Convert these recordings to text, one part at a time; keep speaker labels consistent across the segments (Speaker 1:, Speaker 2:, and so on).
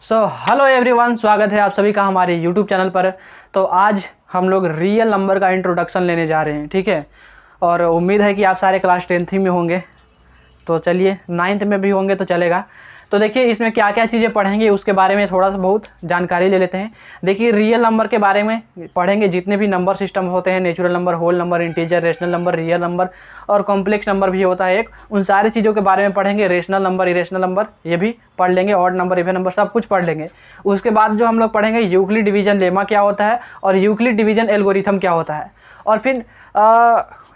Speaker 1: Hello everyone, स्वागत है आप सभी का हमारे यूट्यूब चैनल पर। तो आज हम लोग रियल नंबर का इंट्रोडक्शन लेने जा रहे हैं, ठीक है। और उम्मीद है कि आप सारे क्लास 10th में होंगे, तो चलिए 9th में भी होंगे तो चलेगा। तो देखिए इसमें क्या क्या चीज़ें पढ़ेंगे उसके बारे में थोड़ा सा बहुत जानकारी ले लेते हैं। देखिए रियल नंबर के बारे में पढ़ेंगे, जितने भी नंबर सिस्टम होते हैं, natural number, whole number, integer, rational number, real number और कॉम्प्लेक्स नंबर भी होता है एक, उन सारी चीज़ों के बारे में पढ़ेंगे। रेशनल नंबर, इरेशनल नंबर ये भी पढ़ लेंगे, ऑड नंबर, इवन नंबर, सब कुछ पढ़ लेंगे। उसके बाद जो हम लोग पढ़ेंगे यूक्लिड डिवीजन लेमा क्या होता है और यूक्लिड डिवीजन एल्गोरिथम क्या होता है। और फिर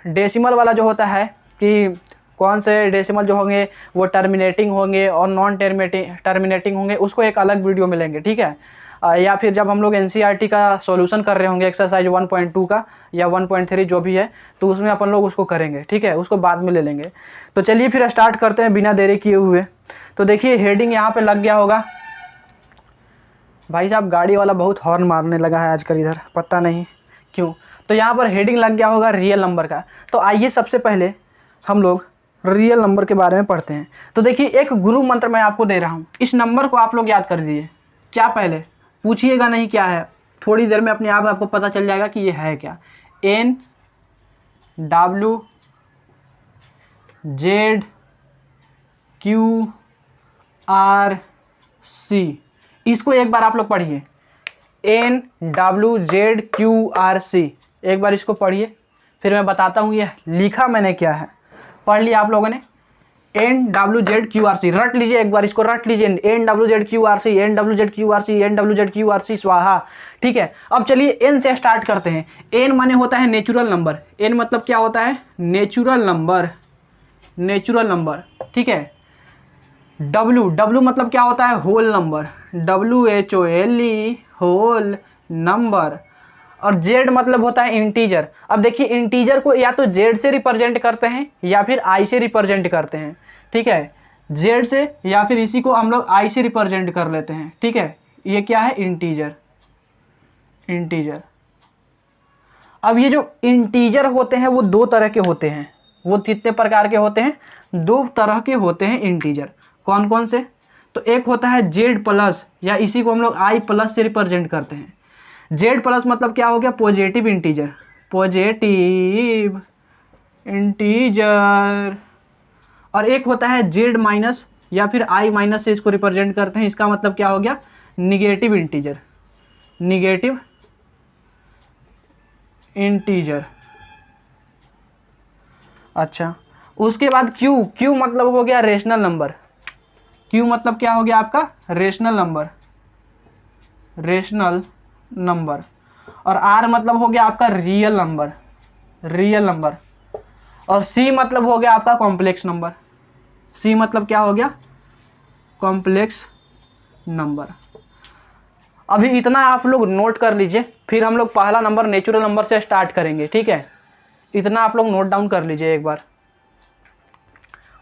Speaker 1: डेसिमल वाला जो होता है कि कौन से डेसिमल जो होंगे वो टर्मिनेटिंग होंगे और नॉन टर्मिनेटिंग होंगे, उसको एक अलग वीडियो में लेंगे, ठीक है। या फिर जब हम लोग एनसीईआरटी का सॉल्यूशन कर रहे होंगे एक्सरसाइज 1.2 का या 1.3 जो भी है, तो उसमें अपन लोग उसको करेंगे, ठीक है, उसको बाद में ले लेंगे। तो चलिए फिर स्टार्ट करते हैं बिना देरी किए हुए। तो देखिए हेडिंग यहाँ पे लग गया होगा। भाई साहब गाड़ी वाला बहुत हॉर्न मारने लगा है आजकल इधर, पता नहीं क्यों। तो यहाँ पर हेडिंग लग गया होगा रियल नंबर का। तो आइए सबसे पहले हम लोग रियल नंबर के बारे में पढ़ते हैं। तो देखिए एक गुरु मंत्र मैं आपको दे रहा हूँ, इस नंबर को आप लोग याद कर दीजिए। क्या पहले पूछिएगा नहीं क्या है, थोड़ी देर में अपने आप आपको पता चल जाएगा कि ये है क्या। NWZ QRC, इसको एक बार आप लोग पढ़िए। NWZ QRC, एक बार इसको पढ़िए, फिर मैं बताता हूँ ये लिखा मैंने क्या है। पढ़ लिया आप लोगों ने? NWZ QRC, रट लीजिए एक बार, इसको रट लीजिए। NWZ QRC, NWZ QRC, NWZ QRC स्वाहा, ठीक है। अब चलिए N से स्टार्ट करते हैं। N माने होता है नेचुरल नंबर। N मतलब क्या होता है? नेचुरल नंबर, नेचुरल नंबर, ठीक है। W मतलब क्या होता है? Whole number, WHOLE, whole number. और Z मतलब होता है इंटीजर। अब देखिए इंटीजर को या तो Z से रिप्रेजेंट करते हैं या फिर I से रिप्रेजेंट करते हैं, ठीक है। Z से या फिर इसी को हम लोग I से रिप्रेजेंट कर लेते हैं, ठीक है। ये क्या है? Integer, integer. अब ये जो इंटीजर होते हैं वो दो तरह के होते हैं। वो कितने प्रकार के होते हैं? दो तरह के होते हैं इंटीजर। कौन कौन से? तो एक होता है Z प्लस, या इसी को हम लोग I प्लस से रिप्रेजेंट करते हैं। Z प्लस मतलब क्या हो गया? Positive integer, positive integer. और एक होता है Z माइनस या फिर I माइनस से इसको रिप्रेजेंट करते हैं, इसका मतलब क्या हो गया? Negative integer, negative integer. अच्छा, उसके बाद Q मतलब हो गया रेशनल नंबर। Q मतलब क्या हो गया आपका? Rational number, rational number. और R मतलब हो गया आपका रियल नंबर, रियल नंबर। और C मतलब हो गया आपका कॉम्प्लेक्स नंबर। C मतलब क्या हो गया? Complex number. अभी इतना आप लोग नोट कर लीजिए, फिर हम लोग पहला नंबर नेचुरल नंबर से स्टार्ट करेंगे, ठीक है। इतना आप लोग नोट डाउन कर लीजिए एक बार,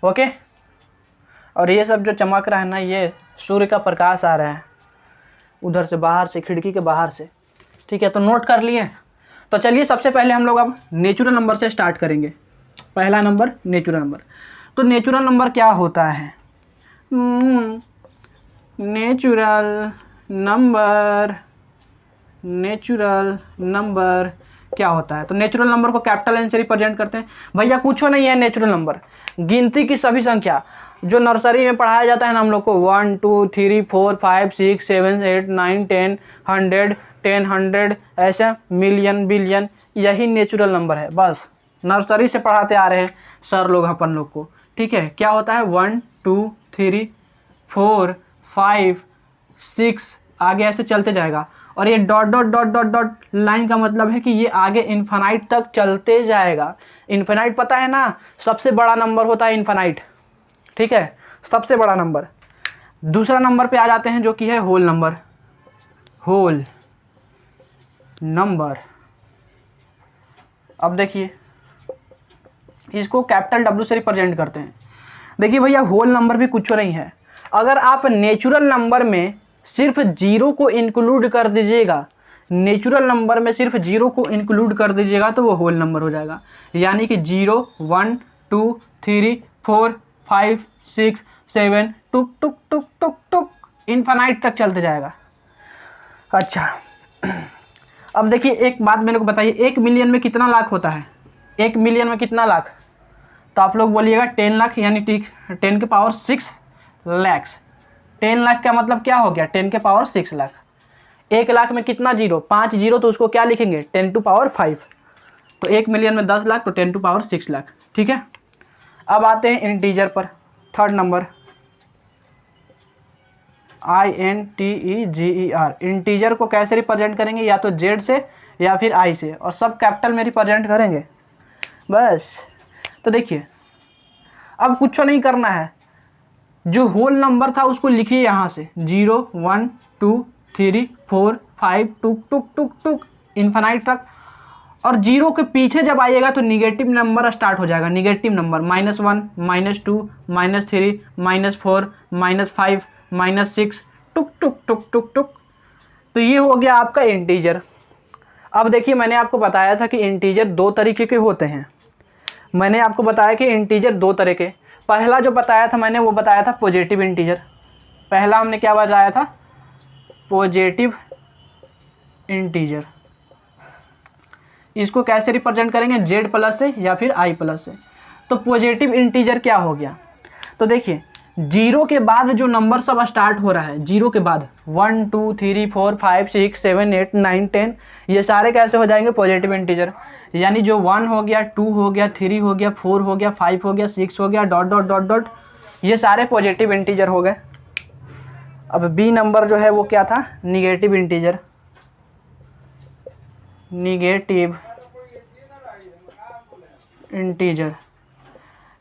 Speaker 1: ओके। और ये सब जो चमक रहा है ना, ये सूर्य का प्रकाश आ रहा है उधर से, बाहर से, खिड़की के बाहर से, ठीक है। तो नोट कर लिए। तो चलिए सबसे पहले हम लोग अब नेचुरल नंबर से स्टार्ट करेंगे। पहला नंबर नेचुरल नंबर। तो नेचुरल नंबर क्या होता है? नेचुरल नंबर, नेचुरल नंबर क्या होता है? तो नेचुरल नंबर को कैपिटल N से रिप्रेजेंट करते हैं। भैया कुछ नहीं है नेचुरल नंबर, गिनती की सभी संख्या जो नर्सरी में पढ़ाया जाता है ना हम लोग को, 1 2 3 4 5 6 7 8 9 10 100 10 100 ऐसे मिलियन बिलियन, यही नेचुरल नंबर है। बस नर्सरी से पढ़ाते आ रहे हैं सर लोग अपन लोग को, ठीक है। क्या होता है? 1 2 3 4 5 6, आगे ऐसे चलते जाएगा। और ये dot dot dot dot dot line का मतलब है कि ये आगे इन्फिनाइट तक चलते जाएगा। इन्फिनाइट पता है ना, सबसे बड़ा नंबर होता है इन्फिनाइट, ठीक है, सबसे बड़ा नंबर। दूसरा नंबर पे आ जाते हैं जो कि है होल नंबर, होल नंबर। अब देखिए इसको कैपिटल W से रिप्रेजेंट करते हैं। देखिए भैया होल नंबर भी कुछ नहीं है। अगर आप नेचुरल नंबर में सिर्फ जीरो को इंक्लूड कर दीजिएगा, नेचुरल नंबर में सिर्फ जीरो को इंक्लूड कर दीजिएगा तो वो होल नंबर हो जाएगा। यानी कि 0 1 2 3 4 5 6 7 टुक टुक टुक टुक टुक इन्फानाइट तक चलते जाएगा। अच्छा अब देखिए एक बात मेरे को बताइए, 1 मिलियन में कितना लाख होता है? 1 मिलियन में कितना लाख? तो आप लोग बोलिएगा 10 लाख, यानी 10 के पावर 6 लैक्स। 10 लाख का मतलब क्या हो गया? 10 के पावर 6 लाख। 1 लाख में कितना जीरो? 5 जीरो, तो उसको क्या लिखेंगे? 10 टू पावर 5। तो 1 मिलियन में 10 लाख, तो 10 टू पावर 6 लाख। ठीक है, अब आते हैं इंटीजर पर। Third number INTEGER। इंटीजर को कैसे रिप्रेजेंट करेंगे? या तो जेड से या फिर आई से, और सब कैपिटल में रिप्रेजेंट करेंगे बस। तो देखिए अब कुछ नहीं करना है, जो होल नंबर था उसको लिखिए यहाँ से 0 1 2 3 4 5 टुक टुक टुक टुक इन्फानाइट तक। और जीरो के पीछे जब आइएगा तो निगेटिव नंबर स्टार्ट हो जाएगा। निगेटिव नंबर -1 -2 -3 -4 -5 -6 टुक टुक टुक टुक टुक। तो ये हो गया आपका इंटीजर। अब देखिए मैंने आपको बताया था कि इंटीजर 2 तरीके के होते हैं। मैंने आपको बताया कि इंटीजर 2 तरह के, पहला जो बताया था मैंने वो बताया था पॉजिटिव इंटीजर। पहला हमने क्या बताया था? Positive integer. इसको कैसे रिप्रेजेंट करेंगे? जेड प्लस से या फिर आई प्लस से। तो पॉजिटिव इंटीजर क्या हो गया? तो देखिए जीरो के बाद जो नंबर सब स्टार्ट हो रहा है, जीरो के बाद 1 2 3 4 5 6 7 8 9 10, ये सारे कैसे हो जाएंगे? Positive integer. यानी जो 1 हो गया, 2 हो गया, 3 हो गया, 4 हो गया, 5 हो गया, 6 हो गया, डॉट डॉट डॉट डॉट, ये सारे पॉजिटिव इंटीजर हो गए। अब बी नंबर जो है वो क्या था? Negative integer. Negative integer.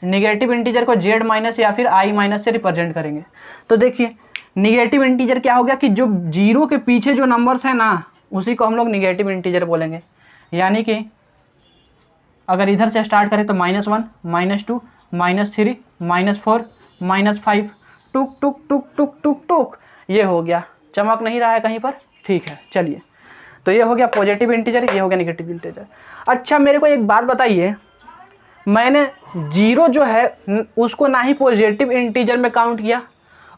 Speaker 1: Negative integer को जेड माइनस या फिर आई माइनस से रिप्रेजेंट करेंगे। तो देखिए निगेटिव इंटीजर क्या हो गया कि जो जीरो के पीछे जो नंबर्स हैं ना, उसी को हम लोग निगेटिव इंटीजर बोलेंगे। यानी कि अगर इधर से स्टार्ट करें तो -1 -2 -3 -4 -5 टुक टुक टुक टुक टुक टुक, ये हो गया। चमक नहीं रहा है कहीं पर? ठीक है चलिए, तो ये हो गया पॉजिटिव इंटीजर, ये हो गया निगेटिव इंटीजर। अच्छा मेरे को एक बात बताइए, मैंने जीरो जो है उसको ना ही पॉजिटिव इंटीजर में काउंट किया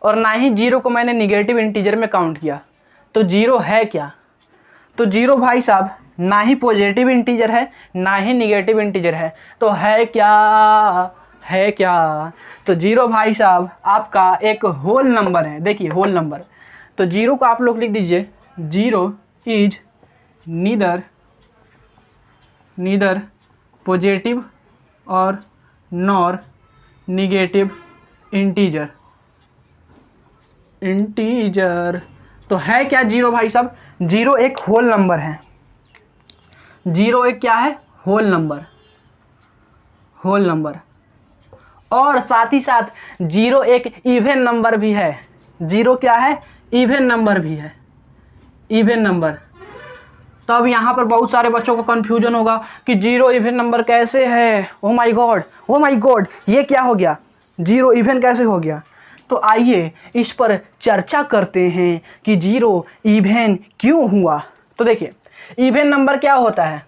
Speaker 1: और ना ही जीरो को मैंने निगेटिव इंटीजर में काउंट किया, तो जीरो है क्या? तो जीरो भाई साहब ना ही पॉजिटिव इंटीजर है ना ही निगेटिव इंटीजर है, तो है क्या? है क्या? तो जीरो भाई साहब आपका एक होल नंबर है। देखिए होल नंबर, तो जीरो को आप लोग लिख दीजिए, जीरो इज नीदर पॉजिटिव और नॉर निगेटिव इंटीजर। तो है क्या जीरो भाई साहब? जीरो एक होल नंबर है। जीरो एक क्या है? Whole number. होल नंबर, और साथ ही साथ जीरो एक इवन नंबर भी है। जीरो क्या है? इवन नंबर भी है। Even number. तो अब यहाँ पर बहुत सारे बच्चों को कन्फ्यूजन होगा कि जीरो इवन नंबर कैसे है? Oh my God, oh my God, ये क्या हो गया? जीरो इवन कैसे हो गया? तो आइए इस पर चर्चा करते हैं कि जीरो इवन क्यों हुआ। तो देखिए इवन नंबर क्या होता है,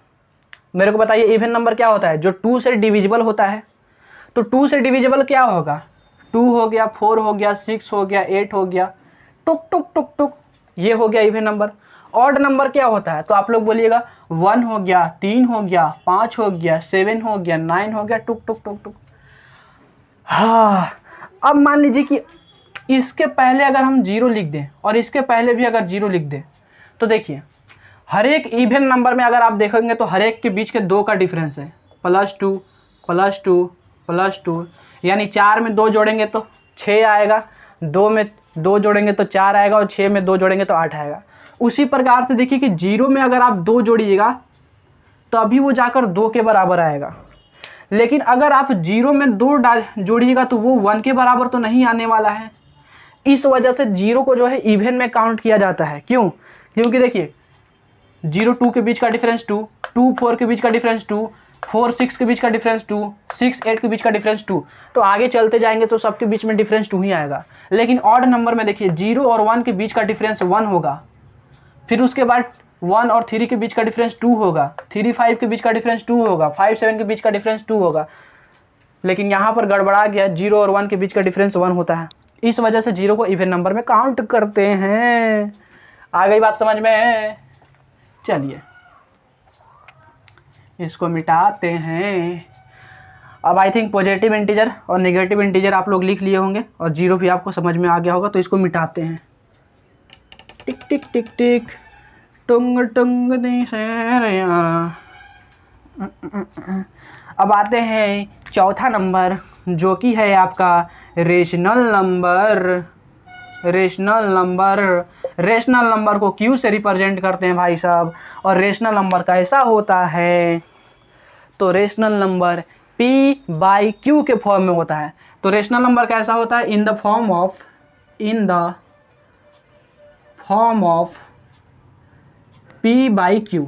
Speaker 1: मेरे को बताइए। इवन नंबर क्या होता है? जो 2 से डिविजिबल होता है। तो 2 से डिविजिबल क्या होगा? 2 हो गया, 4 हो गया, 6 हो गया, 8 हो गया, टुक टुक टुक टुक, ये हो गया इवन नंबर। ऑड नंबर क्या होता है? तो आप लोग बोलिएगा 1 हो गया, 3 हो गया, 5 हो गया, 7 हो गया, 9 हो गया, टुक टुक टुक टुक। हाँ, अब मान लीजिए कि इसके पहले अगर हम जीरो लिख दें और इसके पहले भी अगर जीरो लिख दें, तो देखिए हर एक इवन नंबर में अगर आप देखेंगे तो हर एक के बीच के 2 का डिफरेंस है, +2 +2 +2, यानी 4 में 2 जोड़ेंगे तो 6 आएगा, 2 में 2 जोड़ेंगे तो 4 आएगा, और 6 में 2 जोड़ेंगे तो 8 आएगा। उसी प्रकार से देखिए कि जीरो में अगर आप 2 जोड़िएगा तो अभी वो जाकर 2 के बराबर आएगा, लेकिन अगर आप जीरो में 2 जोड़िएगा तो वो 1 के बराबर तो नहीं आने वाला है। इस वजह से जीरो को जो है इवन में काउंट किया जाता है। क्यों? क्योंकि देखिए 0 2 के बीच का डिफरेंस 2, 2 4 के बीच का डिफरेंस 2, 4 6 के बीच का डिफरेंस 2, 6 8 के बीच का डिफरेंस 2, तो आगे चलते जाएंगे तो सबके बीच में डिफरेंस 2 ही आएगा। लेकिन ऑड नंबर में देखिए 0 और 1 के बीच का डिफरेंस 1 होगा, फिर उसके बाद 1 और 3 के बीच का डिफरेंस 2 होगा, 3 5 के बीच का डिफरेंस 2 होगा, 5 7 के बीच का डिफरेंस 2 होगा। लेकिन यहाँ पर गड़बड़ा गया, 0 और 1 के बीच का डिफरेंस 1 होता है। इस वजह से 0 को इवन नंबर में काउंट करते हैं। आ गई बात समझ में? चलिए इसको मिटाते हैं। अब आई थिंक पॉजिटिव इंटीजर और नेगेटिव इंटीजर आप लोग लिख लिए होंगे और 0 भी आपको समझ में आ गया होगा, तो इसको मिटाते हैं। टिक टिक टिक टिक टुंग टुंग दी से। अब आते हैं चौथा नंबर, जो कि है आपका rational number. Rational number, rational number को क्यू से रिप्रेजेंट करते हैं भाई साहब। और रेशनल नंबर कैसा होता है? तो रेशनल नंबर p/q के फॉर्म में होता है। तो रेशनल नंबर कैसा होता है? In the form of p/q।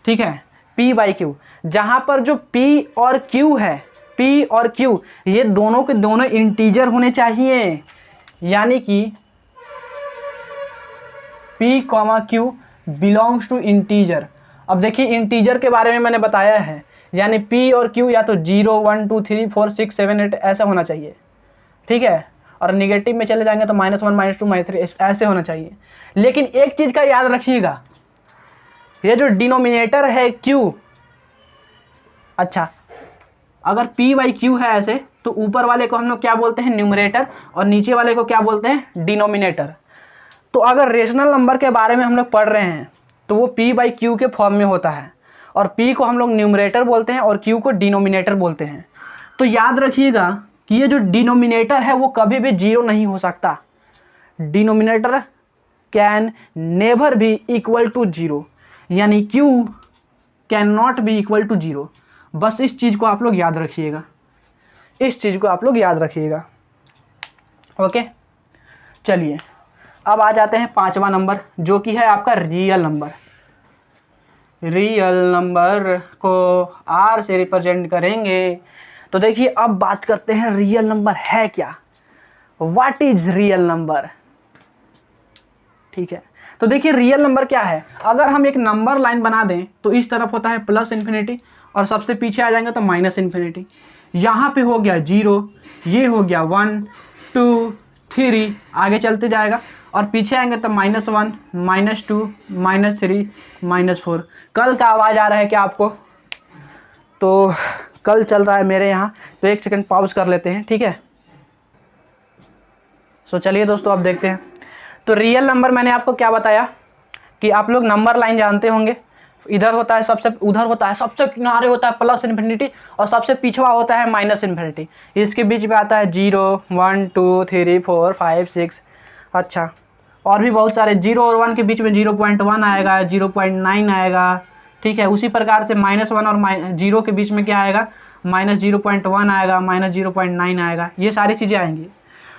Speaker 1: ठीक है, p/q, जहां पर जो p और q है, p और q ये दोनों के दोनों इंटीजर होने चाहिए। यानी कि p, q belongs to integer. अब देखिए इंटीजर के बारे में मैंने बताया है, यानी p और q या तो 0, 1, 2, 3, 4, 6, 7, 8 ऐसा होना चाहिए। ठीक है, और निगेटिव में चले जाएंगे तो -1, -2, -3 ऐसे होना चाहिए। लेकिन एक चीज़ का याद रखिएगा, ये जो डिनोमिनेटर है q, अच्छा अगर p/q है ऐसे, तो ऊपर वाले को हम लोग क्या बोलते हैं? न्यूमरेटर, और नीचे वाले को क्या बोलते हैं? डिनोमिनेटर। तो अगर रेशनल नंबर के बारे में हम लोग पढ़ रहे हैं तो वो p/q के फॉर्म में होता है, और p को हम लोग न्यूमरेटर बोलते हैं और q को डिनोमिनेटर बोलते हैं। तो याद रखिएगा कि ये जो डिनोमिनेटर है वो कभी भी 0 नहीं हो सकता। Denominator can never be equal to 0, यानी q can not be equal to 0। बस इस चीज़ को आप लोग याद रखिएगा, इस चीज़ को आप लोग याद रखिएगा। ओके, चलिए अब आ जाते हैं पांचवा नंबर, जो कि है आपका रियल नंबर। रियल नंबर को r से रिप्रेजेंट करेंगे। तो देखिए अब बात करते हैं रियल नंबर है क्या, व्हाट इज रियल नंबर। ठीक है, तो देखिए रियल नंबर क्या है। अगर हम एक नंबर लाइन बना दें तो इस तरफ होता है +∞, और सबसे पीछे आ जाएंगे तो -∞। यहाँ पे हो गया 0, ये हो गया 1, 2, 3, आगे चलते जाएगा, और पीछे आएंगे तो -1, -2, -3, -4। कल का आवाज़ आ रहा है क्या आपको? तो कल चल रहा है मेरे यहाँ, तो 1 सेकंड पॉज कर लेते हैं। ठीक है, सो चलिए दोस्तों अब देखते हैं। तो रियल नंबर मैंने आपको क्या बताया कि आप लोग नंबर लाइन जानते होंगे। इधर होता है सबसे, उधर होता है सबसे किनारे होता है +∞, और सबसे पिछवा होता है -∞। इसके बीच में आता है 0, 1, 2, 3, 4, 5, 6। अच्छा, और भी बहुत सारे 0 और 1 के बीच में 0.1 आएगा, 0.9 आएगा। ठीक है, उसी प्रकार से -1 और 0 के बीच में क्या आएगा? -0.1 आएगा, -0.9 आएगा, ये सारी चीज़ें आएंगी।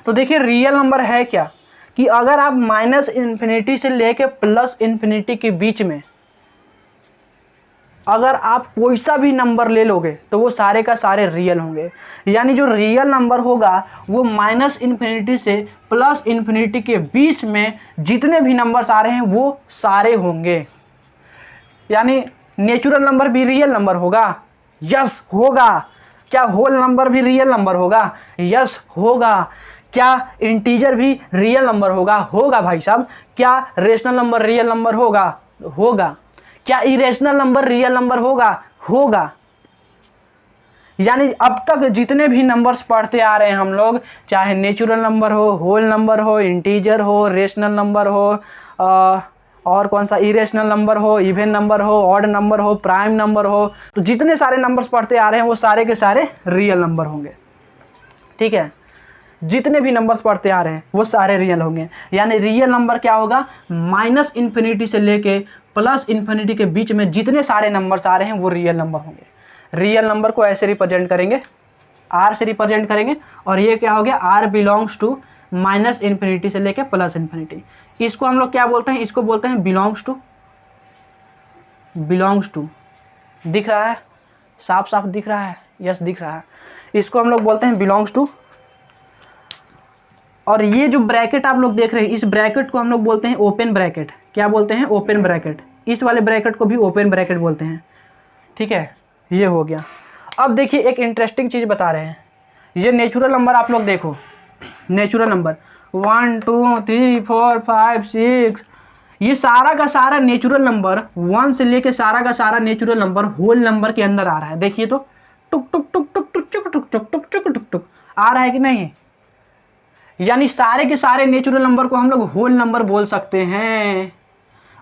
Speaker 1: तो देखिए रियल नंबर है क्या कि अगर आप -∞ से लेके +∞ के बीच में अगर आप कोई सा भी नंबर ले लोगे तो वो सारे का सारे रियल होंगे। यानी जो रियल नंबर होगा वो -∞ से +∞ के बीच में जितने भी नंबर्स आ रहे हैं वो सारे होंगे। यानी नेचुरल नंबर भी रियल नंबर होगा? यस होगा। क्या होल नंबर भी रियल नंबर होगा? यस होगा। क्या इंटीजर भी रियल नंबर होगा? होगा भाई साहब। क्या रेशनल नंबर रियल नंबर होगा? होगा। क्या इरेशनल नंबर रियल नंबर होगा? होगा। यानी अब तक जितने भी नंबर्स पढ़ते आ रहे हैं हम लोग, चाहे नेचुरल नंबर हो, होल नंबर हो, इंटीजर हो, रेशनल नंबर हो, और कौन सा इरेशनल नंबर हो, इवन नंबर हो, ऑड नंबर हो, प्राइम नंबर हो, तो जितने सारे नंबर्स पढ़ते आ रहे हैं वो सारे के सारे रियल नंबर होंगे। ठीक है, जितने भी नंबर्स पढ़ते आ रहे हैं वो सारे रियल होंगे। यानी रियल नंबर क्या होगा? -∞ से लेके +∞ के बीच में जितने सारे नंबर्स आ रहे हैं वो रियल नंबर होंगे। रियल नंबर को ऐसे रिप्रेजेंट करेंगे, r से रिप्रेजेंट करेंगे, और ये क्या हो गया? r बिलोंग्स टू -∞ से लेके +∞। इसको हम लोग क्या बोलते हैं? इसको बोलते हैं बिलोंग्स टू। दिख रहा है? साफ साफ दिख रहा है? यस दिख रहा है। इसको हम लोग बोलते हैं बिलोंग्स टू। और ये जो ब्रैकेट आप लोग देख रहे हैं, इस ब्रैकेट को हम लोग बोलते हैं ओपन ब्रैकेट। क्या बोलते हैं? Open bracket. इस वाले ब्रैकेट को भी ओपन ब्रैकेट बोलते हैं। ठीक है, ये हो गया। अब देखिए एक इंटरेस्टिंग चीज़ बता रहे हैं। ये नेचुरल नंबर आप लोग देखो, नेचुरल नंबर 1 2 3 4 5 6, ये सारा का सारा नेचुरल नंबर 1 से लेके सारा का सारा नेचुरल नंबर होल नंबर के अंदर आ रहा है। देखिए तो टुक टुक टुक टुक टुक टुक टुक टुक टुक टुक टुक टुक आ रहा है कि नहीं। यानी सारे के सारे नेचुरल नंबर को हम लोग होल नंबर बोल सकते हैं।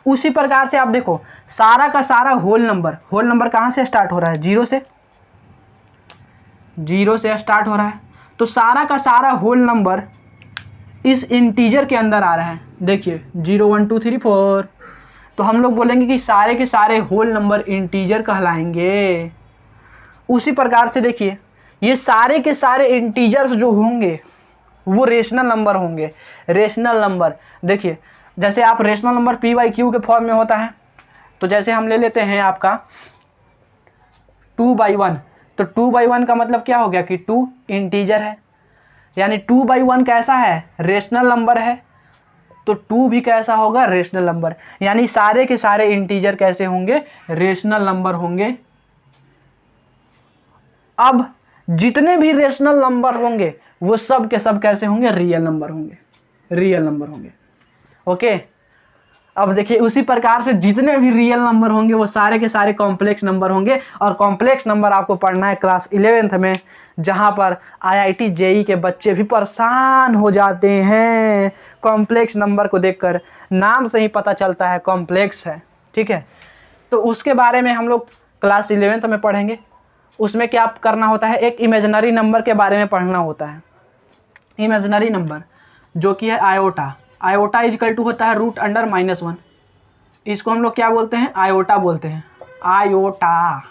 Speaker 1: उसी प्रकार से आप देखो, सारा का सारा होल नंबर कहाँ से स्टार्ट हो रहा है? जीरो से स्टार्ट हो रहा है। तो सारा का सारा होल नंबर इस इंटीजर के अंदर आ रहा है। देखिए 0 1 2 3 4, तो हम लोग बोलेंगे कि सारे के सारे होल नंबर इंटीजर कहलाएंगे। उसी प्रकार से देखिए, ये सारे के सारे इंटीजर्स जो होंगे वो रेशनल नंबर होंगे। रेशनल नंबर देखिए, जैसे आप रेशनल नंबर p/q के फॉर्म में होता है, तो जैसे हम ले लेते हैं आपका 2/1, तो 2/1 का मतलब क्या हो गया कि 2 इंटीजर है, यानी 2/1 कैसा है? रेशनल नंबर है। तो 2 भी कैसा होगा? Rational number. यानी सारे के सारे इंटीजर कैसे होंगे? रेशनल नंबर होंगे। अब जितने भी रेशनल नंबर होंगे वो सब के सब कैसे होंगे? रियल नंबर होंगे। ओके, अब देखिए उसी प्रकार से जितने भी रियल नंबर होंगे वो सारे के सारे कॉम्प्लेक्स नंबर होंगे। और कॉम्प्लेक्स नंबर आपको पढ़ना है क्लास 11th में, जहाँ पर IIT JEE के बच्चे भी परेशान हो जाते हैं कॉम्प्लेक्स नंबर को देखकर। नाम से ही पता चलता है कॉम्प्लेक्स है, ठीक है। तो उसके बारे में हम लोग क्लास 11th में पढ़ेंगे। उसमें क्या करना होता है? एक इमेजिनरी नंबर के बारे में पढ़ना होता है। इमेजिनरी नंबर जो कि है आयोटा इजकल टू होता है √(-1). इसको हम लोग क्या बोलते हैं? आयोटा बोलते हैं, आयोटा,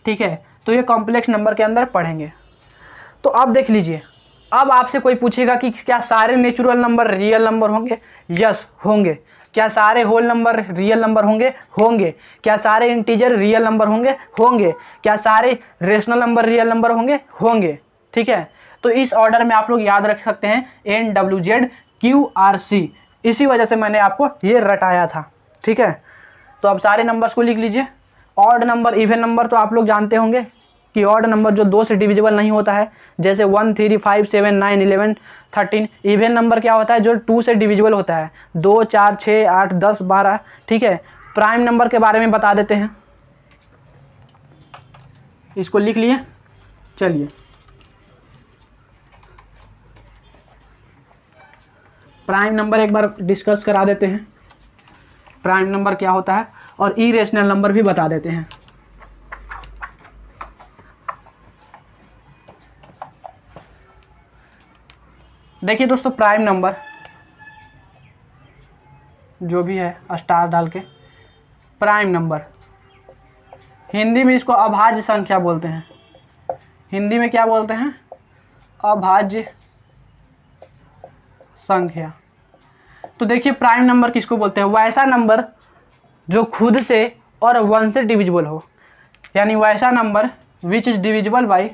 Speaker 1: ठीक है। तो ये कॉम्प्लेक्स नंबर के अंदर पढ़ेंगे। तो अब देख लीजिए, अब आपसे कोई पूछेगा कि क्या सारे नेचुरल नंबर रियल नंबर होंगे? यस होंगे। क्या सारे होल नंबर रियल नंबर होंगे? होंगे। क्या सारे इंटीजर रियल नंबर होंगे? होंगे। क्या सारे रेशनल नंबर रियल नंबर होंगे? होंगे, ठीक है। तो इस ऑर्डर में आप लोग याद रख सकते हैं NWZQRC, इसी वजह से मैंने आपको ये रटाया था, ठीक है। तो अब सारे नंबर्स को लिख लीजिए। ऑड नंबर, इवन नंबर तो आप लोग जानते होंगे कि ऑड नंबर जो 2 से डिविजिबल नहीं होता है, जैसे 1 3 5 7 9 11 13। इवन नंबर क्या होता है? जो 2 से डिविजिबल होता है, 2 4 6 8 10 12, ठीक है। प्राइम नंबर के बारे में बता देते हैं, इसको लिख लिए। चलिए, प्राइम नंबर एक बार डिस्कस करा देते हैं, प्राइम नंबर क्या होता है, और इरेशनल नंबर भी बता देते हैं। देखिए दोस्तों, प्राइम नंबर जो भी है स्टार डाल के, प्राइम नंबर हिंदी में इसको अभाज्य संख्या बोलते हैं। हिंदी में क्या बोलते हैं? अभाज्य संख्या। तो देखिए प्राइम नंबर किसको बोलते हैं? वैसा नंबर जो खुद से और 1 से डिविजिबल हो, यानी वैसा number which is divisible by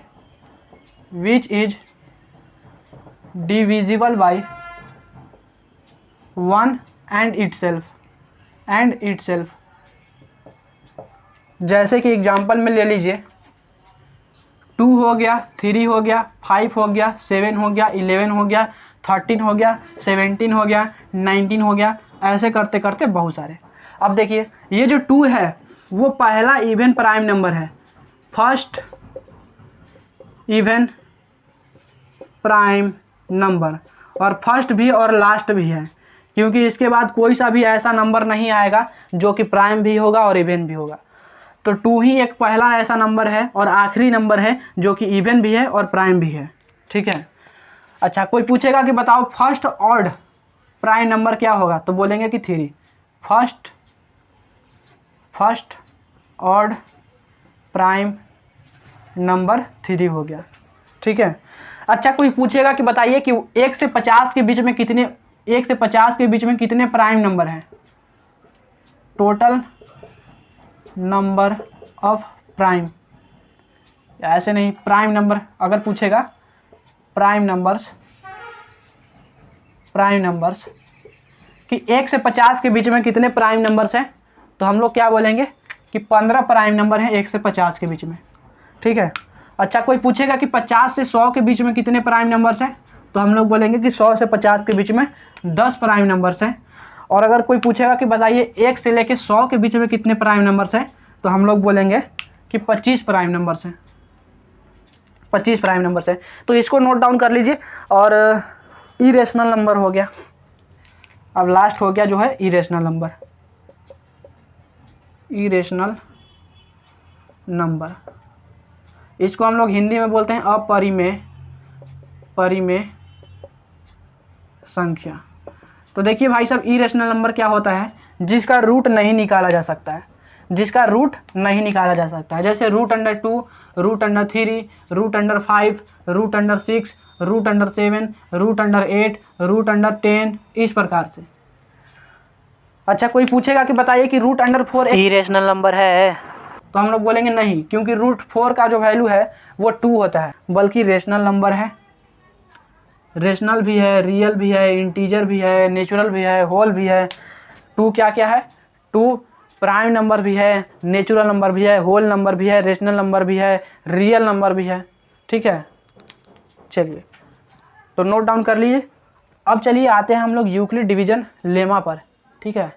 Speaker 1: 1 and itself. जैसे कि एग्जांपल में ले लीजिए, 2 हो गया, 3 हो गया, 5 हो गया, 7 हो गया, 11 हो गया, 13 हो गया, 17 हो गया, 19 हो गया, ऐसे करते करते बहुत सारे। अब देखिए, ये जो 2 है वो पहला इवन प्राइम नंबर है, फर्स्ट इवन प्राइम नंबर, और फर्स्ट भी और लास्ट भी है, क्योंकि इसके बाद कोई सा भी ऐसा नंबर नहीं आएगा जो कि प्राइम भी होगा और इवन भी होगा। तो 2 ही एक पहला ऐसा नंबर है और आखिरी नंबर है जो कि इवन भी है और प्राइम भी है, ठीक है। अच्छा, कोई पूछेगा कि बताओ फर्स्ट ऑड प्राइम नंबर क्या होगा, तो बोलेंगे कि 3। फर्स्ट ऑड प्राइम नंबर 3 हो गया, ठीक है। अच्छा, कोई पूछेगा कि बताइए कि 1 से 50 के बीच में कितने प्राइम नंबर हैं? टोटल नंबर ऑफ प्राइम, ऐसे नहीं, प्राइम नंबर अगर पूछेगा, प्राइम नंबर्स कि 1 से 50 के बीच में कितने प्राइम नंबर्स हैं, तो हम लोग क्या बोलेंगे कि 15 प्राइम नंबर हैं 1 से 50 के बीच में, ठीक है। अच्छा, कोई पूछेगा कि 50 से 100 के बीच में कितने प्राइम नंबर्स हैं, तो हम लोग बोलेंगे कि 100 से 50 के बीच में 10 प्राइम नंबर्स हैं। और अगर कोई पूछेगा कि बताइए 1 से लेके 100 के बीच में कितने प्राइम नंबर्स हैं, तो हम लोग बोलेंगे कि 25 प्राइम नंबर्स हैं, 25 प्राइम नंबर्स हैं। तो इसको नोट डाउन कर लीजिए। और इरेशनल नंबर हो गया। अब लास्ट हो गया जो है इरेशनल नंबर। इरेशनल नंबर, इसको हम लोग हिंदी में बोलते हैं अपरिमेय संख्या। तो देखिए भाई साहब, इरेशनल नंबर क्या होता है? जिसका रूट नहीं निकाला जा सकता है, जिसका रूट नहीं निकाला जा सकता है। जैसे √2, √3, √5, √6, √7, √8, √10, इस प्रकार से। अच्छा, कोई पूछेगा कि बताइए कि √4 इरेशनल नंबर है, तो हम लोग बोलेंगे नहीं, क्योंकि √4 का जो वैल्यू है वो 2 होता है, बल्कि रेशनल नंबर है। रेशनल भी है, रियल भी है, इंटीजर भी है, नेचुरल भी है, होल भी है। 2 क्या क्या है? 2 प्राइम नंबर भी है, नेचुरल नंबर भी है, होल नंबर भी है, रेशनल नंबर भी है, रियल नंबर भी है। ठीक है, चलिए तो नोट डाउन कर लीजिए। अब चलिए आते हैं हम लोग यूक्लिड डिवीजन लेमा पर। ठीक है,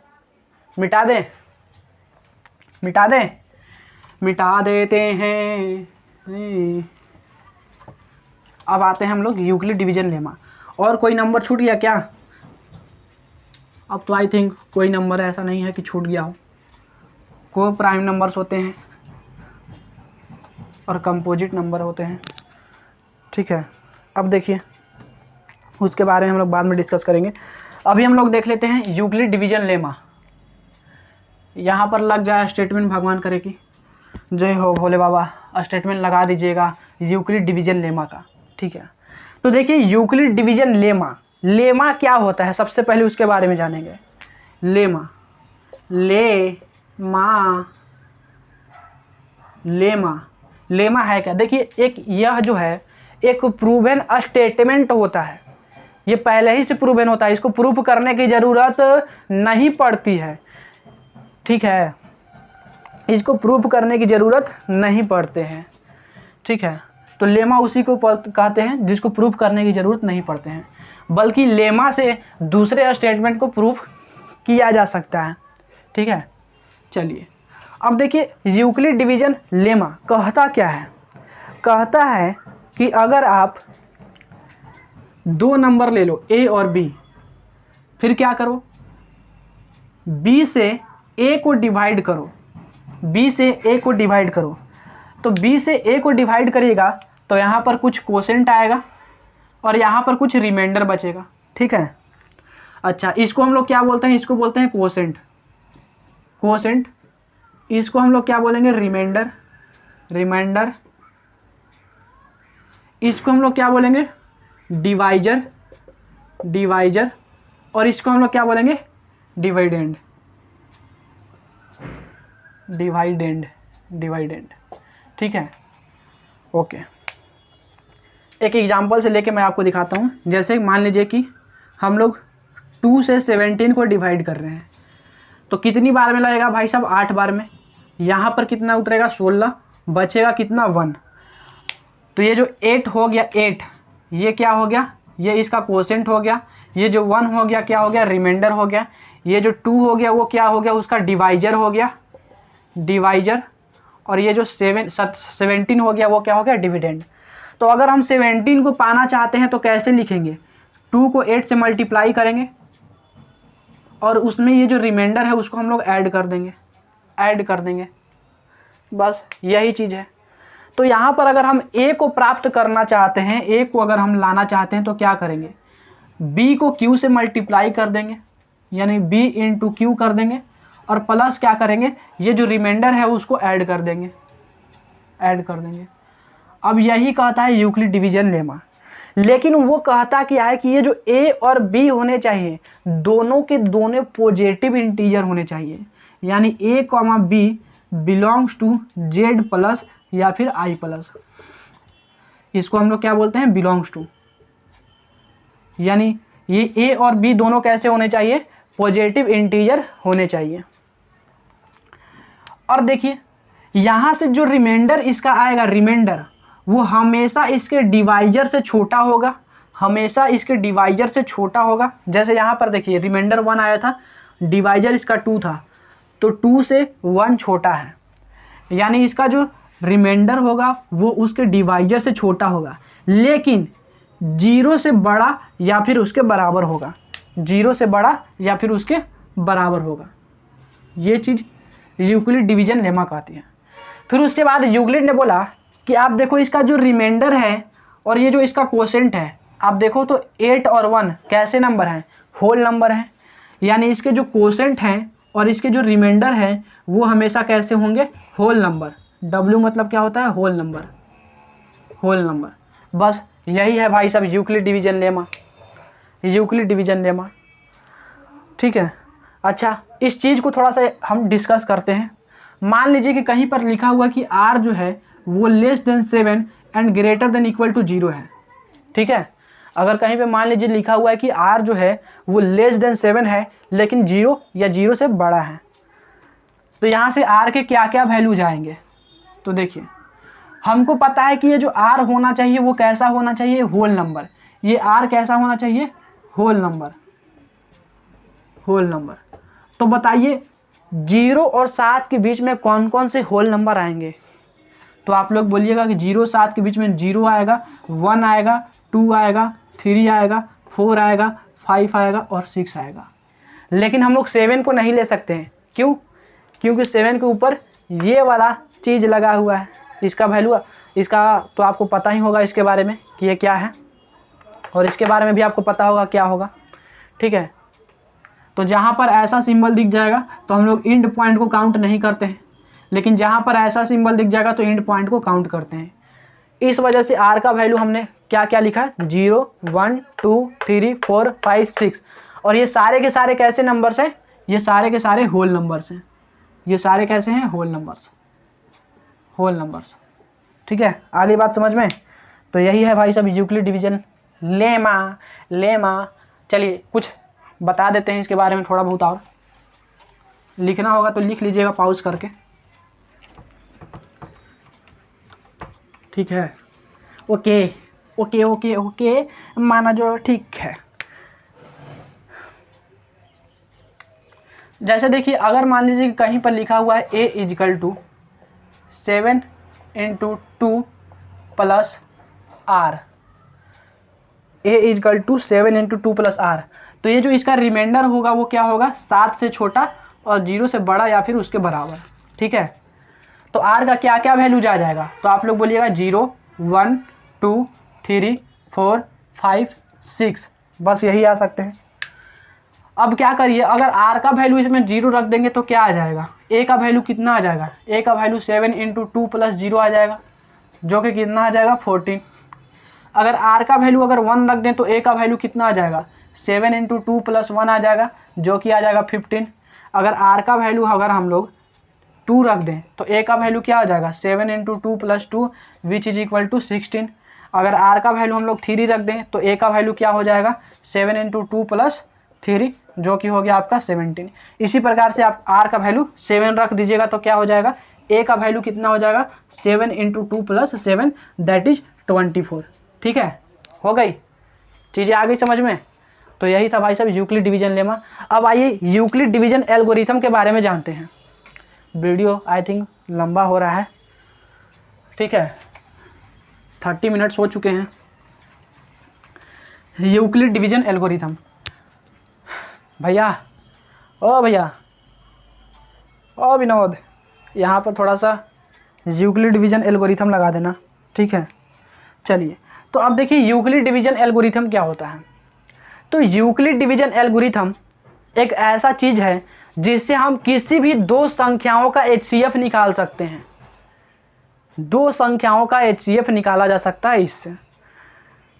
Speaker 1: मिटा दें, मिटा दें, मिटा देते हैं। अब आते हैं हम लोग यूक्लिड डिवीजन लेमा। और कोई नंबर छूट गया क्या? अब तो आई थिंक कोई नंबर ऐसा नहीं है कि छूट गया हो। को प्राइम नंबर्स होते हैं और कंपोजिट नंबर होते हैं। ठीक है, अब देखिए, उसके बारे में हम लोग बाद में डिस्कस करेंगे। अभी हम लोग देख लेते हैं यूक्लिड डिवीजन लेमा। यहाँ पर लग जाए स्टेटमेंट, भगवान करे कि जय हो भोले बाबा, स्टेटमेंट लगा दीजिएगा यूक्लिड डिवीजन लेमा का। ठीक है, तो देखिए यूक्लिड डिवीजन लेमा, लेमा क्या होता है सबसे पहले उसके बारे में जानेंगे। लेमा, लेमा है क्या? देखिए, एक यह जो है एक प्रूवन स्टेटमेंट होता है। ये पहले ही से प्रूवन होता है, इसको प्रूफ करने की ज़रूरत नहीं पड़ती है। ठीक है, इसको प्रूफ करने की ज़रूरत नहीं पड़ते हैं। ठीक है, तो लेमा उसी को कहते हैं जिसको प्रूफ करने की ज़रूरत नहीं पड़ते हैं, बल्कि लेमा से दूसरे स्टेटमेंट को प्रूफ किया जा सकता है। ठीक है, चलिए अब देखिए यूक्लिड डिवीजन लेमा कहता क्या है? कहता है कि अगर आप 2 नंबर ले लो A और B, फिर क्या करो? B से A को डिवाइड करो, B से A को डिवाइड करो। तो B से A को डिवाइड करिएगा तो यहाँ पर कुछ क्वोशेंट आएगा और यहाँ पर कुछ रिमाइंडर बचेगा। ठीक है, अच्छा, इसको हम लोग क्या बोलते हैं? इसको बोलते हैं क्वोशेंट। क्वोशेंट, इसको हम लोग क्या बोलेंगे? रिमाइंडर। रिमाइंडर, इसको हम लोग क्या बोलेंगे? डिवाइजर। डिवाइजर, और इसको हम लोग क्या बोलेंगे? डिवाइडेंड। Dividend, dividend. ठीक है, ओके। एक एग्जांपल से लेके मैं आपको दिखाता हूँ। जैसे मान लीजिए कि हम लोग 2 से 17 को डिवाइड कर रहे हैं, तो कितनी बार में लगेगा भाई साहब? 8 बार में। यहाँ पर कितना उतरेगा? 16, बचेगा कितना? 1। तो ये जो 8 हो गया, 8 ये क्या हो गया? ये इसका क्वोशेंट हो गया। ये जो 1 हो गया क्या हो गया? रिमाइंडर हो गया। ये जो 2 हो गया वो क्या हो गया? उसका डिवाइजर हो गया, डिवाइजर। और ये जो 17 हो गया वो क्या हो गया? डिविडेंड। तो अगर हम 17 को पाना चाहते हैं तो कैसे लिखेंगे? 2 को 8 से मल्टीप्लाई करेंगे और उसमें ये जो रिमाइंडर है उसको हम लोग ऐड कर देंगे, ऐड कर देंगे, बस यही चीज़ है। तो यहाँ पर अगर हम A को प्राप्त करना चाहते हैं, A को अगर हम लाना चाहते हैं तो क्या करेंगे? B को Q से मल्टीप्लाई कर देंगे, यानी B इंटू Q कर देंगे, और प्लस क्या करेंगे? ये जो रिमाइंडर है उसको ऐड कर देंगे, ऐड कर देंगे। अब यही कहता है यूक्लिड डिवीजन लेमा। लेकिन वो कहता क्या है कि ये जो A और B होने चाहिए, दोनों के दोनों पॉजिटिव इंटीजर होने चाहिए, यानी A, B belongs to Z plus या फिर I प्लस। इसको हम लोग क्या बोलते हैं? Belongs to. यानी ये A और B दोनों कैसे होने चाहिए? पॉजिटिव इंटीजर होने चाहिए। और देखिए यहाँ से जो रिमाइंडर इसका आएगा, रिमाइंडर वो हमेशा इसके डिवाइजर से छोटा होगा, हमेशा इसके डिवाइजर से छोटा होगा। जैसे यहाँ पर देखिए रिमाइंडर 1 आया था, डिवाइजर इसका 2 था, तो 2 से 1 छोटा है, यानी इसका जो रिमाइंडर होगा वो उसके डिवाइजर से छोटा होगा, लेकिन 0 से बड़ा या फिर उसके बराबर होगा, 0 से बड़ा या फिर उसके बराबर होगा। ये चीज़ यूक्लिड डिवीजन लेमा कहती है। फिर उसके बाद यूक्लिड ने बोला कि आप देखो इसका जो रिमाइंडर है और ये जो इसका कोशेंट है, आप देखो तो 8 और 1 कैसे नंबर हैं, होल नंबर हैं, यानी इसके जो कोशेंट हैं और इसके जो रिमाइंडर हैं वो हमेशा कैसे होंगे, होल नंबर। W मतलब क्या होता है, होल नंबर, होल नंबर। बस यही है भाई साहब Euclid division lemma, Euclid division lemma, ठीक है। अच्छा, इस चीज़ को थोड़ा सा हम डिस्कस करते हैं। मान लीजिए कि कहीं पर लिखा हुआ कि R जो है वो less than 7 and greater than equal to 0 है, ठीक है। अगर कहीं पे मान लीजिए लिखा हुआ है कि R जो है वो लेस देन 7 है लेकिन 0 या 0 से बड़ा है, तो यहाँ से R के क्या क्या वैल्यू जाएंगे। तो देखिए हमको पता है कि ये जो R होना चाहिए वो कैसा होना चाहिए, होल नंबर। ये R कैसा होना चाहिए, होल नंबर, होल नंबर। तो बताइए 0 और 7 के बीच में कौन कौन से होल नंबर आएंगे। तो आप लोग बोलिएगा कि 0 7 के बीच में 0 आएगा, 1 आएगा, 2 आएगा, 3 आएगा, 4 आएगा, 5 आएगा और 6 आएगा। लेकिन हम लोग 7 को नहीं ले सकते हैं, क्यों? क्योंकि 7 के ऊपर ये वाला चीज़ लगा हुआ है, इसका वैल्यू, इसका तो आपको पता ही होगा इसके बारे में कि ये क्या है, और इसके बारे में भी आपको पता होगा क्या होगा, ठीक है। तो जहाँ पर ऐसा सिंबल दिख जाएगा तो हम लोग इंड पॉइंट को काउंट नहीं करते हैं, लेकिन जहाँ पर ऐसा सिंबल दिख जाएगा तो इंड पॉइंट को काउंट करते हैं। इस वजह से R का वैल्यू हमने क्या क्या लिखा है, 0 1 2 3 4 5 6, और ये सारे के सारे कैसे नंबर्स हैं, ये सारे के सारे होल नंबर्स हैं, ये सारे कैसे हैं, होल नंबर्स, होल नंबर्स, ठीक है। आगे बात समझ में। तो यही है भाई साहब यूक्लिड डिवीजन लेमा, लेमा। चलिए कुछ बता देते हैं इसके बारे में थोड़ा बहुत, और लिखना होगा तो लिख लीजिएगा पॉज करके, ठीक है। ओके ओके ओके ओके, माना जो, ठीक है। जैसे देखिए अगर मान लीजिए कि कहीं पर लिखा हुआ है A equal to 7 × 2 + R, A equal to 7 × 2 + R, तो ये जो इसका रिमाइंडर होगा वो क्या होगा, 7 से छोटा और 0 से बड़ा या फिर उसके बराबर, ठीक है। तो R का क्या क्या वैल्यू जा जाएगा, तो आप लोग बोलिएगा 0 1 2 3 4 5 6, बस यही आ सकते हैं। अब क्या करिए, अगर R का वैल्यू इसमें 0 रख देंगे तो क्या आ जाएगा, A का वैल्यू कितना आ जाएगा, A का वैल्यू 7 × 2 + 0 आ जाएगा, जो कि कितना आ जाएगा, 14। अगर R का वैल्यू अगर 1 रख दें तो A का वैल्यू कितना आ जाएगा, 7 × 2 + 1 आ जाएगा, जो कि आ जाएगा 15। अगर R का वैल्यू अगर हम लोग 2 रख दें तो A का वैल्यू क्या आ जाएगा, 7 × 2 + 2 विच इज इक्वल टू 16। अगर R का वैल्यू हम लोग 3 रख दें तो A का वैल्यू क्या हो जाएगा, 7 × 2 + 3, जो कि हो गया आपका 17। इसी प्रकार से आप R का वैल्यू 7 रख दीजिएगा तो क्या हो जाएगा, A का वैल्यू कितना हो जाएगा, 7 × 2 + 7 दैट इज 24, ठीक है। हो गई चीज़ें, आ गई समझ में। तो यही था भाई साहब यूक्लिड डिवीजन लेमा। अब आइए यूक्लिड डिवीजन एल्गोरिथम के बारे में जानते हैं। वीडियो आई थिंक लंबा हो रहा है, ठीक है, 30 मिनट्स हो चुके हैं। यूक्लिड डिवीजन एल्गोरिथम, भैया ओ भैया ओ विनोद, यहाँ पर थोड़ा सा यूक्लिड डिवीजन एल्गोरिथम लगा देना, ठीक है। चलिए तो अब देखिए यूक्लिड डिवीजन एल्गोरिथम क्या होता है। तो यूक्लिड डिवीजन एल्गोरिथम एक ऐसा चीज़ है जिससे हम किसी भी दो संख्याओं का HCF निकाल सकते हैं, दो संख्याओं का HCF निकाला जा सकता है इससे।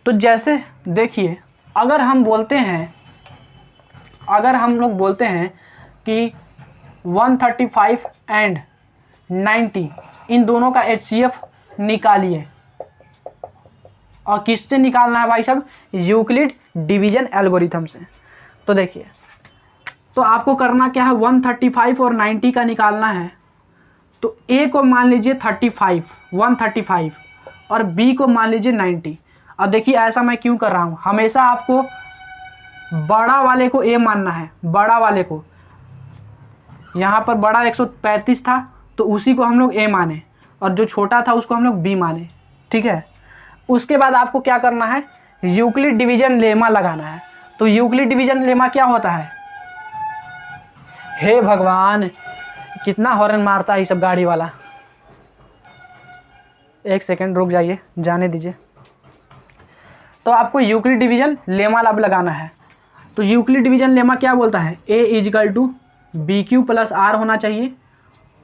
Speaker 1: तो जैसे देखिए अगर हम लोग बोलते हैं कि 135 एंड 90 इन दोनों का HCF निकालिए, और किससे निकालना है भाई साहब, यूक्लिड डिवीजन एल्गोरिथम से। तो देखिए तो आपको करना क्या है, 135 और 90 का निकालना है। तो A को मान लीजिए 135 और B को मान लीजिए 90। अब देखिए ऐसा मैं क्यों कर रहा हूँ, हमेशा आपको बड़ा वाले को ए मानना है, बड़ा वाले को। यहाँ पर बड़ा 135 था तो उसी को हम लोग ए माने, और जो छोटा था उसको हम लोग बी माने, ठीक है। उसके बाद आपको क्या करना है, यूक्लिड डिवीजन लेमा लगाना है। तो यूक्लिड डिवीजन लेमा क्या होता है, हे भगवान कितना हॉर्न मारता है ये सब गाड़ी वाला। एक सेकंड रुक जाइए, जाने दीजिए। तो आपको यूक्लिड डिवीजन लेमा अब लगाना है। तो यूक्लिड डिवीजन लेमा क्या बोलता है, A is equal to B Q plus R होना चाहिए,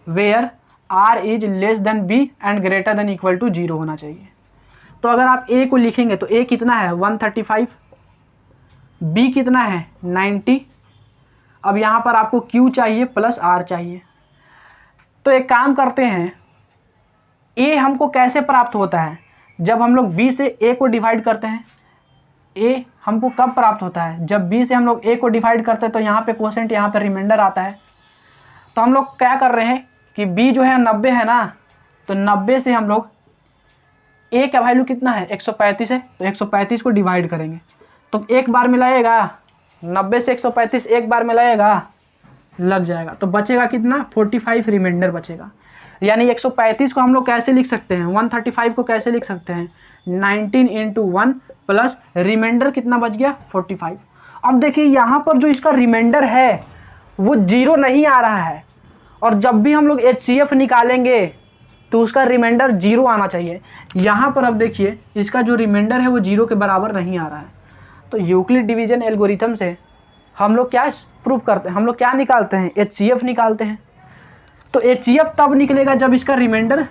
Speaker 1: where R is less than B and greater than equal to 0 होना चाहिए। तो अगर आप ए को लिखेंगे तो ए कितना है 135, बी कितना है 90, अब यहाँ पर आपको क्यू चाहिए प्लस आर चाहिए। तो एक काम करते हैं, ए हमको कैसे प्राप्त होता है, जब हम लोग बी से ए को डिवाइड करते हैं। ए हमको कब प्राप्त होता है, जब बी से हम लोग ए को डिवाइड करते हैं तो यहाँ पे क्वोशेंट, यहाँ पे रिमाइंडर आता है। तो हम लोग क्या कर रहे हैं कि बी जो है 90 है ना, तो 90 से हम लोग ए का वैल्यू कितना है 135 है, तो 135 को डिवाइड करेंगे तो एक बार मिलाएगा, 90 से 135 एक बार मिलाएगा, लग जाएगा। तो बचेगा कितना 45 रिमाइंडर बचेगा। यानी 135 को हम लोग कैसे लिख सकते हैं, 135 को कैसे लिख सकते हैं 19 इंटू 1 प्लस रिमाइंडर कितना बच गया 45। अब देखिए यहाँ पर जो इसका रिमाइंडर है वो 0 नहीं आ रहा है, और जब भी हम लोग HCF निकालेंगे तो उसका रिमाइंडर 0 आना चाहिए। यहाँ पर अब देखिए इसका जो रिमाइंडर है वो 0 के बराबर नहीं आ रहा है। तो यूक्लिड डिवीजन एल्गोरिथम से हम लोग क्या प्रूव करते हैं, हम लोग क्या निकालते हैं, HCF निकालते हैं। तो HCF तब निकलेगा जब इसका रिमाइंडर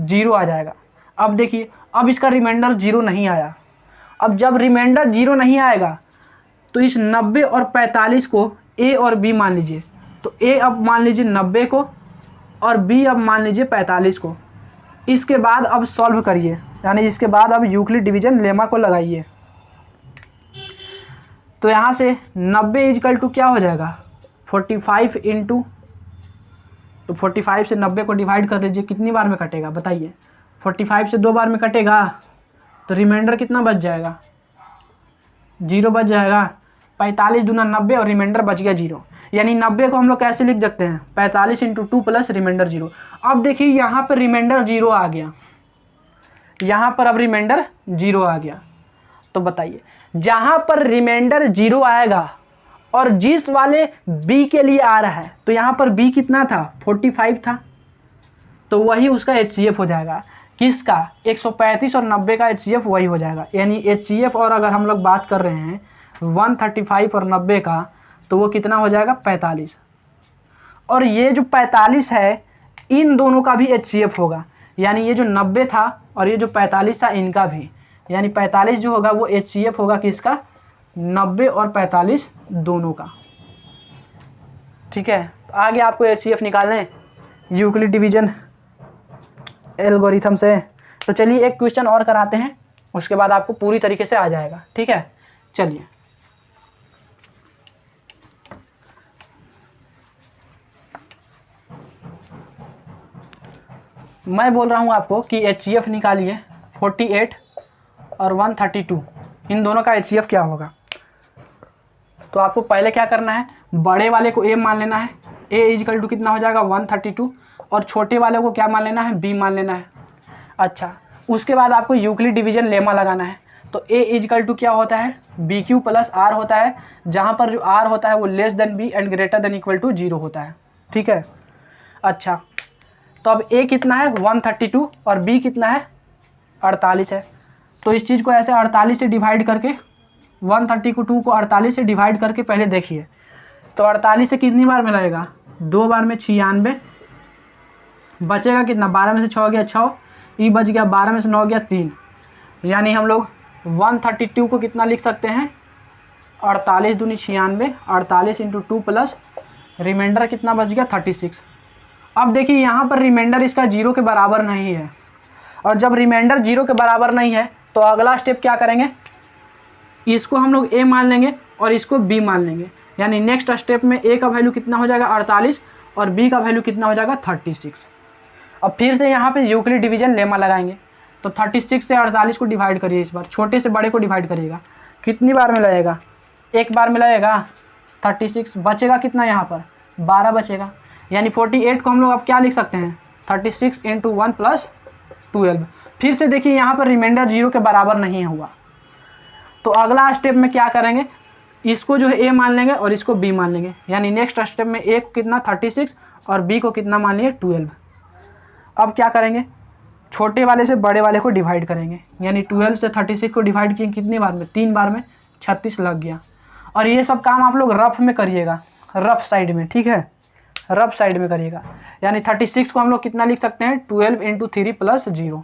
Speaker 1: 0 आ जाएगा। अब देखिए अब इसका रिमाइंडर 0 नहीं आया। अब जब रिमाइंडर 0 नहीं आएगा तो इस 90 और 45 को A और B मान लीजिए। तो A अब मान लीजिए 90 को और B अब मान लीजिए 45 को। इसके बाद अब सॉल्व करिए, यानी इसके बाद अब यूक्लिड डिवीजन लेमा को लगाइए। तो यहाँ से 90 इजकल टू क्या हो जाएगा 45 इंटू, तो 45 से 90 को डिवाइड कर लीजिए, कितनी बार में कटेगा बताइए, 45 से 2 बार में कटेगा, तो रिमाइंडर कितना बच जाएगा 0 बच जाएगा। 45 दूना 90 और रिमाइंडर बच गया 0। यानी 90 को हम लोग कैसे लिख सकते हैं 45 इंटू 2 प्लस रिमाइंडर 0। अब देखिए यहाँ पर रिमाइंडर 0 आ गया, यहाँ पर अब रिमाइंडर 0 आ गया। तो बताइए जहाँ पर रिमाइंडर 0 आएगा और जिस वाले B के लिए आ रहा है, तो यहाँ पर B कितना था 45 था, तो वही उसका HCF हो जाएगा। किसका 135 और 90 का HCF वही हो जाएगा। यानी HCF और अगर हम लोग बात कर रहे हैं 135 और 90 का, तो वो कितना हो जाएगा 45। और ये जो 45 है इन दोनों का भी HCF होगा, यानी ये जो 90 था और ये जो 45 था इनका भी, यानी 45 जो होगा वो HCF होगा किसका 90 और 45 दोनों का। ठीक है, तो आगे आपको HCF निकालने यूक्लिड डिवीजन एल्गोरिथम से। तो चलिए एक क्वेश्चन और कराते हैं, उसके बाद आपको पूरी तरीके से आ जाएगा। ठीक है, चलिए मैं बोल रहा हूँ आपको कि HCF निकालिए 48 और 132, इन दोनों का HCF क्या होगा। तो आपको पहले क्या करना है, बड़े वाले को A मान लेना है, A इजकल टू कितना हो जाएगा 132, और छोटे वाले को क्या मान लेना है B मान लेना है। अच्छा, उसके बाद आपको यूक्लिड डिवीजन लेमा लगाना है। तो A इजकल टू क्या होता है BQ प्लस R होता है, जहाँ पर जो R होता है वो less than B and greater than equal to 0 होता है। ठीक है, अच्छा तो अब A कितना है 132 और B कितना है 48 है। तो इस चीज़ को ऐसे 48 से डिवाइड करके 132 को 48 से डिवाइड करके पहले देखिए, तो 48 से कितनी बार मिलाएगा 2 बार में 96, बचेगा कितना 12 में से 6 गया 6, ई बच गया 12 में से 9 गया 3। यानी हम लोग 132 को कितना लिख सकते हैं 48 दूनी 96, 48 इंटू 2 प्लस रिमाइंडर कितना बच गया 36। अब देखिए यहाँ पर रिमाइंडर इसका 0 के बराबर नहीं है, और जब रिमाइंडर 0 के बराबर नहीं है तो अगला स्टेप क्या करेंगे, इसको हम लोग A मान लेंगे और इसको B मान लेंगे। यानी नेक्स्ट स्टेप में A का वैल्यू कितना हो जाएगा 48 और B का वैल्यू कितना हो जाएगा 36। अब फिर से यहाँ पे यूक्लिड डिवीजन लेमा लगाएंगे। तो 36 से 48 को डिवाइड करिए, इस बार छोटे से बड़े को डिवाइड करिएगा, कितनी बार में लगेगा, एक बार में लगेगा। 36 बचेगा कितना यहाँ पर, 12 बचेगा, यानी 48 को हम लोग अब क्या लिख सकते हैं, 36 × 1 + 12। फिर से देखिए यहाँ पर रिमाइंडर 0 के बराबर नहीं हुआ, तो अगला स्टेप में क्या करेंगे, इसको जो है a मान लेंगे और इसको b मान लेंगे, यानी नेक्स्ट स्टेप में a को कितना 36 और b को कितना मान लिए 12। अब क्या करेंगे, छोटे वाले से बड़े वाले को डिवाइड करेंगे, यानी 12 से 36 को डिवाइड किए कितनी बार में, 3 बार में, 36 लग गया। और ये सब काम आप लोग रफ में करिएगा, रफ साइड में, ठीक है, रफ साइड में करिएगा। यानी 36 को हम लोग कितना लिख सकते हैं, 12 × 3 + 0।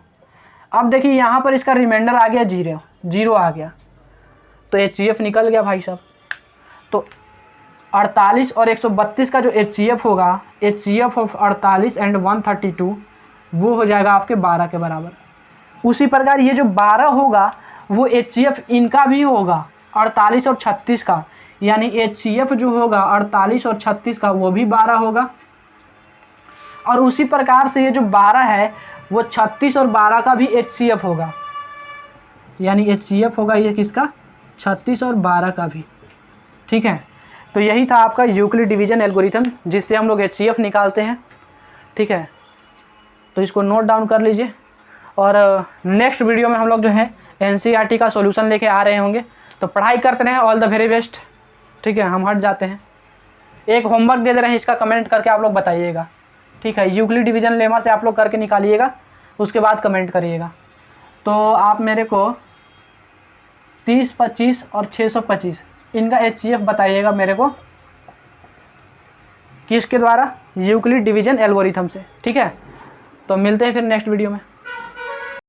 Speaker 1: अब देखिए यहाँ पर इसका रिमाइंडर आ गया 0 आ गया, तो HCF निकल गया भाई साहब। तो 48 और 132 का जो HCF होगा, HCF ऑफ 48 एंड 132, वो हो जाएगा आपके 12 के बराबर। उसी प्रकार ये जो 12 होगा वो HCF इनका भी होगा, 48 और 36 का, यानी HCF जो होगा 48 और 36 का वो भी 12 होगा। और उसी प्रकार से ये जो 12 है वो 36 और 12 का भी HCF होगा, यानी HCF होगा ये किसका, 36 और 12 का भी, ठीक है। तो यही था आपका यूक्लिड डिवीजन एल्गोरिथम, जिससे हम लोग HCF निकालते हैं, ठीक है। तो इसको नोट डाउन कर लीजिए, और नेक्स्ट वीडियो में हम लोग जो है NCERT का सॉल्यूशन लेके आ रहे होंगे। तो पढ़ाई करते रहें, ऑल द वेरी बेस्ट, ठीक है। हम हट जाते हैं, एक होमवर्क दे दे रहे हैं, इसका कमेंट करके आप लोग बताइएगा, ठीक है। यूक्लिड डिवीजन लेमा से आप लोग करके निकालिएगा, उसके बाद कमेंट करिएगा। तो आप मेरे को 30, 25 और 625 इनका HCF बताइएगा मेरे को, किसके द्वारा, यूक्लिड डिवीजन एल्गोरिथम से, ठीक है। तो मिलते हैं फिर नेक्स्ट वीडियो में।